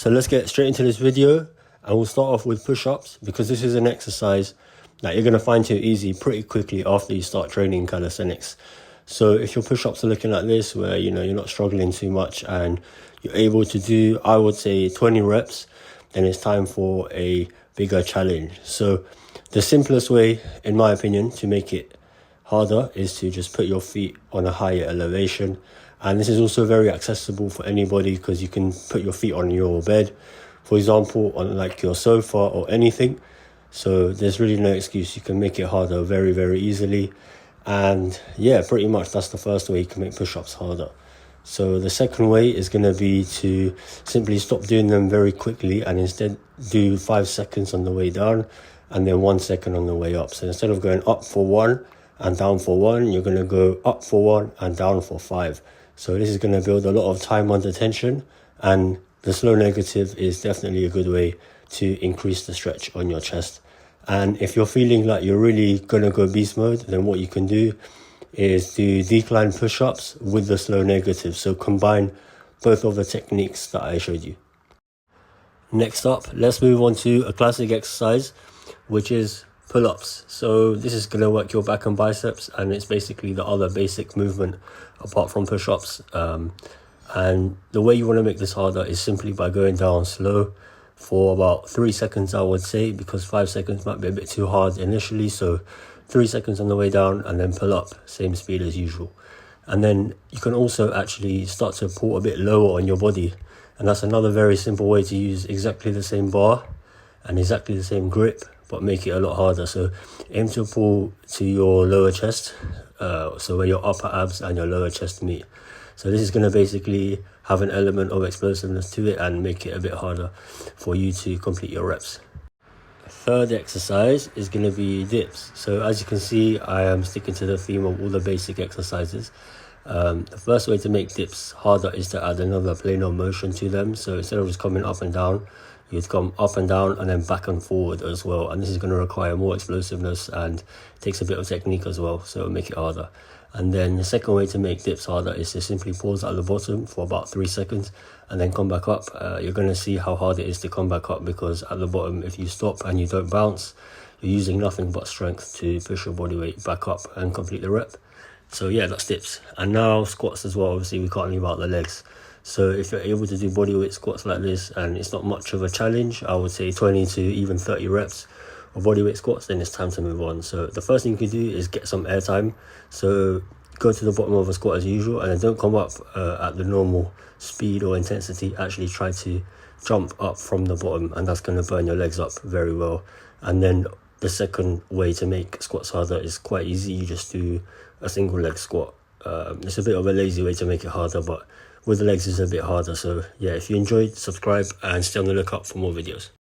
So let's get straight into this video, and we'll start off with push-ups, because this is an exercise that you're going to find too easy pretty quickly after you start training calisthenics. So if your push-ups are looking like this, where you're not struggling too much and you're able to do, I would say, 20 reps, then it's time for a bigger challenge. So the simplest way, in my opinion, to make it harder is to just put your feet on a higher elevation. And this is also very accessible for anybody, because you can put your feet on your bed, for example, on like your sofa or anything. So there's really no excuse. You can make it harder very, very easily. And yeah, pretty much that's the first way you can make push-ups harder. So the second way is going to be to simply stop doing them very quickly and instead do 5 seconds on the way down and then 1 second on the way up. So instead of going up for 1 and down for 1, you're going to go up for 1 and down for 5. So this is going to build a lot of time under tension, and the slow negative is definitely a good way to increase the stretch on your chest. And if you're feeling like you're really going to go beast mode, then what you can do is do decline push-ups with the slow negative. So combine both of the techniques that I showed you. Next up, let's move on to a classic exercise, which is pull-ups. So this is going to work your back and biceps, and it's basically the other basic movement apart from push-ups. And the way you want to make this harder is simply by going down slow for about 3 seconds, I would say, because 5 seconds might be a bit too hard initially. So 3 seconds on the way down and then pull up, same speed as usual. And then you can also actually start to pull a bit lower on your body. And that's another very simple way to use exactly the same bar and exactly the same grip, but make it a lot harder. So aim to pull to your lower chest, so where your upper abs and your lower chest meet. So this is going to basically have an element of explosiveness to it and make it a bit harder for you to complete your reps. Third exercise is going to be dips. So as you can see, I am sticking to the theme of all the basic exercises. The first way to make dips harder is to add another plane of motion to them. So instead of just coming up and down, you'd come up and down and then back and forward as well. And this is going to require more explosiveness and takes a bit of technique as well, so it'll make it harder. And then the second way to make dips harder is to simply pause at the bottom for about 3 seconds and then come back up. You're going to see how hard it is to come back up, because at the bottom, if you stop and you don't bounce, you're using nothing but strength to push your body weight back up and complete the rep. So yeah, that's dips. And now squats as well. Obviously we can't leave out the legs. So if you're able to do bodyweight squats like this and it's not much of a challenge, I would say 20 to even 30 reps of bodyweight squats, then it's time to move on. So the first thing you can do is get some air time. So go to the bottom of a squat as usual, and then don't come up at the normal speed or intensity. Actually try to jump up from the bottom, and that's going to burn your legs up very well. And then the second way to make squats harder is quite easy. You just do a single leg squat. It's a bit of a lazy way to make it harder, but with the legs it's a bit harder. So yeah, if you enjoyed, subscribe and stay on the lookout for more videos.